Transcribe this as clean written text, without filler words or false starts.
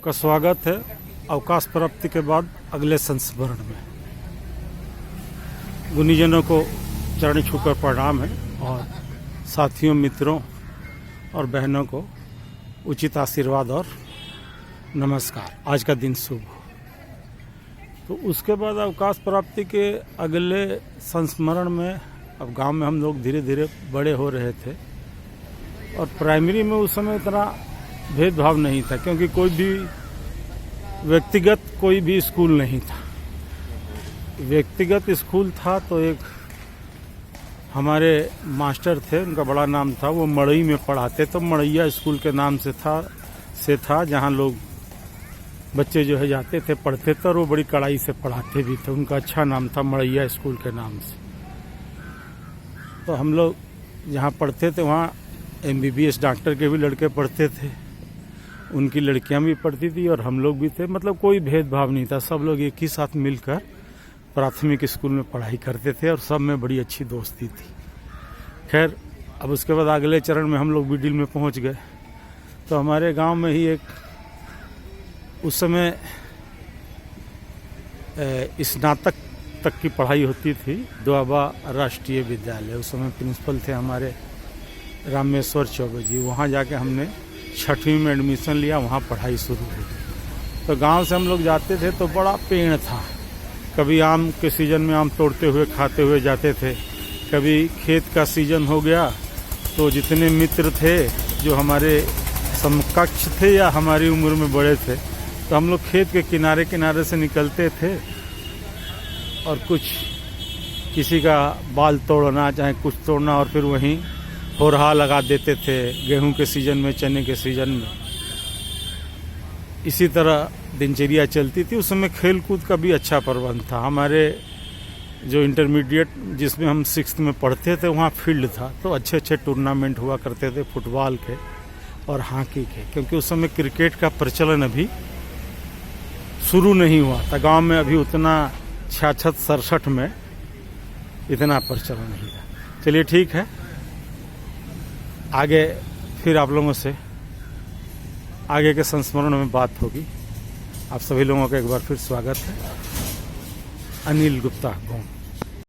आपका स्वागत है अवकाश प्राप्ति के बाद अगले संस्मरण में। गुणीजनों को चरण छूकर प्रणाम है और साथियों, मित्रों और बहनों को उचित आशीर्वाद और नमस्कार। आज का दिन शुभ हो। तो उसके बाद अवकाश प्राप्ति के अगले संस्मरण में अब गांव में हम लोग धीरे धीरे बड़े हो रहे थे और प्राइमरी में उस समय इतना भेदभाव नहीं था, क्योंकि कोई भी व्यक्तिगत कोई भी स्कूल नहीं था। व्यक्तिगत स्कूल था तो एक हमारे मास्टर थे, उनका बड़ा नाम था, वो मड़ई में पढ़ाते, तो मड़ैया स्कूल के नाम से था जहाँ लोग बच्चे जो है जाते थे, पढ़ते थे और वो बड़ी कड़ाई से पढ़ाते भी थे। उनका अच्छा नाम था मड़ैया स्कूल के नाम से। तो हम लोग जहाँ पढ़ते थे वहाँ MBBS डॉक्टर के भी लड़के पढ़ते थे, उनकी लड़कियां भी पढ़ती थी और हम लोग भी थे। मतलब कोई भेदभाव नहीं था, सब लोग एक ही साथ मिलकर प्राथमिक स्कूल में पढ़ाई करते थे और सब में बड़ी अच्छी दोस्ती थी। खैर, अब उसके बाद अगले चरण में हम लोग मिडिल में पहुंच गए। तो हमारे गांव में ही एक उस समय स्नातक तक की पढ़ाई होती थी, दोआबा राष्ट्रीय विद्यालय। उस समय प्रिंसिपल थे हमारे रामेश्वर चौबे जी। वहाँ जाके हमने 6वीं में एडमिशन लिया, वहाँ पढ़ाई शुरू हुई। तो गांव से हम लोग जाते थे तो बड़ा पेड़ था, कभी आम के सीजन में आम तोड़ते हुए खाते हुए जाते थे, कभी खेत का सीजन हो गया तो जितने मित्र थे जो हमारे समकक्ष थे या हमारी उम्र में बड़े थे, तो हम लोग खेत के किनारे किनारे से निकलते थे और कुछ किसी का बाल तोड़ना चाहे कुछ तोड़ना और फिर वहीं होरहा लगा देते थे गेहूं के सीजन में, चने के सीजन में। इसी तरह दिनचर्या चलती थी। उस समय खेल कूद का भी अच्छा प्रबंध था। हमारे जो इंटरमीडिएट जिसमें हम 6th में पढ़ते थे वहाँ फील्ड था, तो अच्छे अच्छे टूर्नामेंट हुआ करते थे फुटबॉल के और हॉकी के, क्योंकि उस समय क्रिकेट का प्रचलन अभी शुरू नहीं हुआ था गांव में। अभी उतना 66-67 में इतना प्रचलन नहीं था। चलिए ठीक है, आगे फिर आप लोगों से आगे के संस्मरण में बात होगी। आप सभी लोगों का एक बार फिर स्वागत है। अनिल गुप्ता, गाँव।